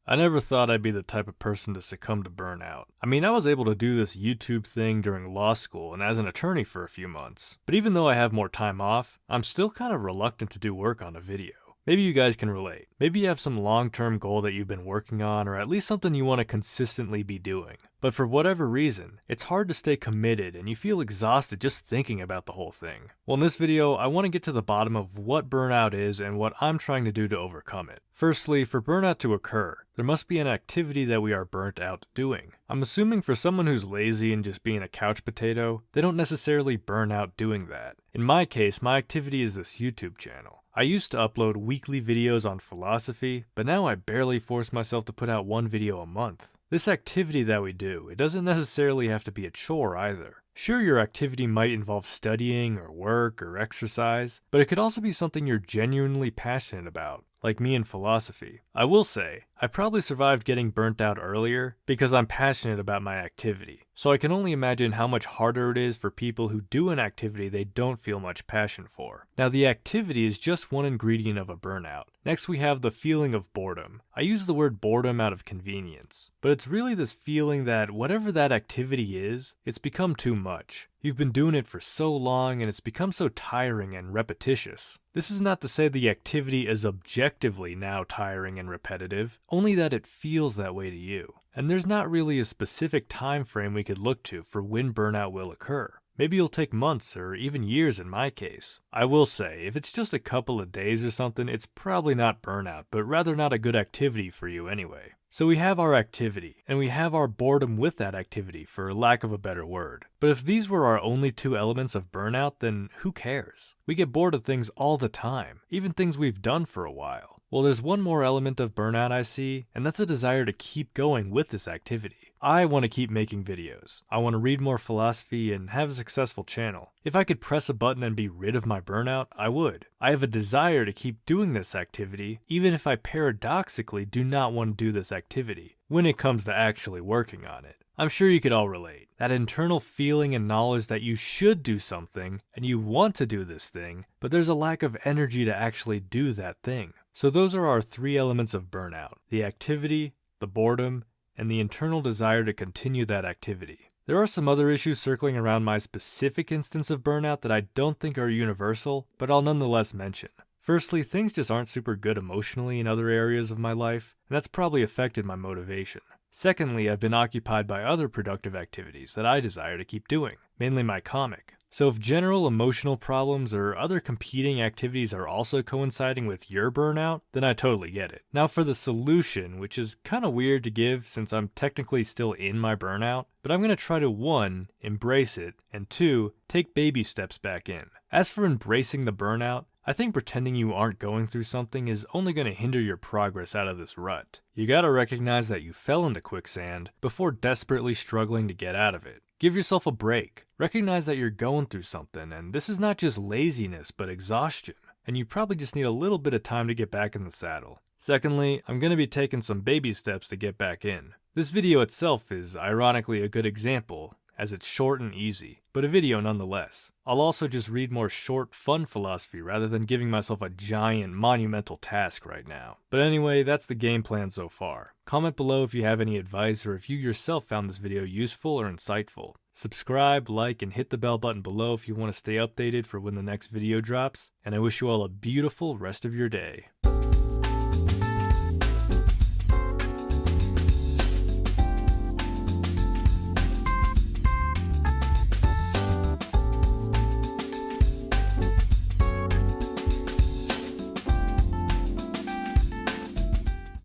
I never thought I'd be the type of person to succumb to burnout. I mean, I was able to do this YouTube thing during law school and as an attorney for a few months. But even though I have more time off, I'm still kind of reluctant to do work on a video. Maybe you guys can relate. Maybe you have some long-term goal that you've been working on, or at least something you want to consistently be doing. But for whatever reason, it's hard to stay committed and you feel exhausted just thinking about the whole thing. Well, in this video, I want to get to the bottom of what burnout is and what I'm trying to do to overcome it. Firstly, for burnout to occur, there must be an activity that we are burnt out doing. I'm assuming for someone who's lazy and just being a couch potato, they don't necessarily burn out doing that. In my case, my activity is this YouTube channel. I used to upload weekly videos on philosophy, but now I barely force myself to put out one video a month. This activity that we do, it doesn't necessarily have to be a chore either. Sure, your activity might involve studying or work or exercise, but it could also be something you're genuinely passionate about, like me in philosophy. I will say, I probably survived getting burnt out earlier because I'm passionate about my activity. So I can only imagine how much harder it is for people who do an activity they don't feel much passion for. Now, the activity is just one ingredient of a burnout. Next, we have the feeling of boredom. I use the word boredom out of convenience, but it's really this feeling that whatever that activity is, it's become too much. You've been doing it for so long and it's become so tiring and repetitious. This is not to say the activity is objectively now tiring and repetitive, only that it feels that way to you. And there's not really a specific time frame we could look to for when burnout will occur. Maybe it'll take months or even years in my case. I will say, if it's just a couple of days or something, it's probably not burnout, but rather not a good activity for you anyway. So we have our activity, and we have our boredom with that activity, for lack of a better word. But if these were our only two elements of burnout, then who cares? We get bored of things all the time, even things we've done for a while. Well, there's one more element of burnout I see, and that's a desire to keep going with this activity. I want to keep making videos. I want to read more philosophy and have a successful channel. If I could press a button and be rid of my burnout, I would. I have a desire to keep doing this activity, even if I paradoxically do not want to do this activity, when it comes to actually working on it. I'm sure you could all relate. That internal feeling and knowledge that you should do something, and you want to do this thing, but there's a lack of energy to actually do that thing. So those are our three elements of burnout: the activity, the boredom, and the internal desire to continue that activity. There are some other issues circling around my specific instance of burnout that I don't think are universal, but I'll nonetheless mention. Firstly, things just aren't super good emotionally in other areas of my life, and that's probably affected my motivation. Secondly, I've been occupied by other productive activities that I desire to keep doing, mainly my comic. So if general emotional problems or other competing activities are also coinciding with your burnout, then I totally get it. Now for the solution, which is kind of weird to give since I'm technically still in my burnout, but I'm going to try to 1, embrace it, and 2, take baby steps back in. As for embracing the burnout, I think pretending you aren't going through something is only going to hinder your progress out of this rut. You gotta recognize that you fell into quicksand before desperately struggling to get out of it. Give yourself a break. Recognize that you're going through something, and this is not just laziness, but exhaustion. And you probably just need a little bit of time to get back in the saddle. Secondly, I'm going to be taking some baby steps to get back in. This video itself is ironically a good example, as it's short and easy, but a video nonetheless. I'll also just read more short, fun philosophy rather than giving myself a giant, monumental task right now. But anyway, that's the game plan so far. Comment below if you have any advice or if you yourself found this video useful or insightful. Subscribe, like, and hit the bell button below if you want to stay updated for when the next video drops, and I wish you all a beautiful rest of your day.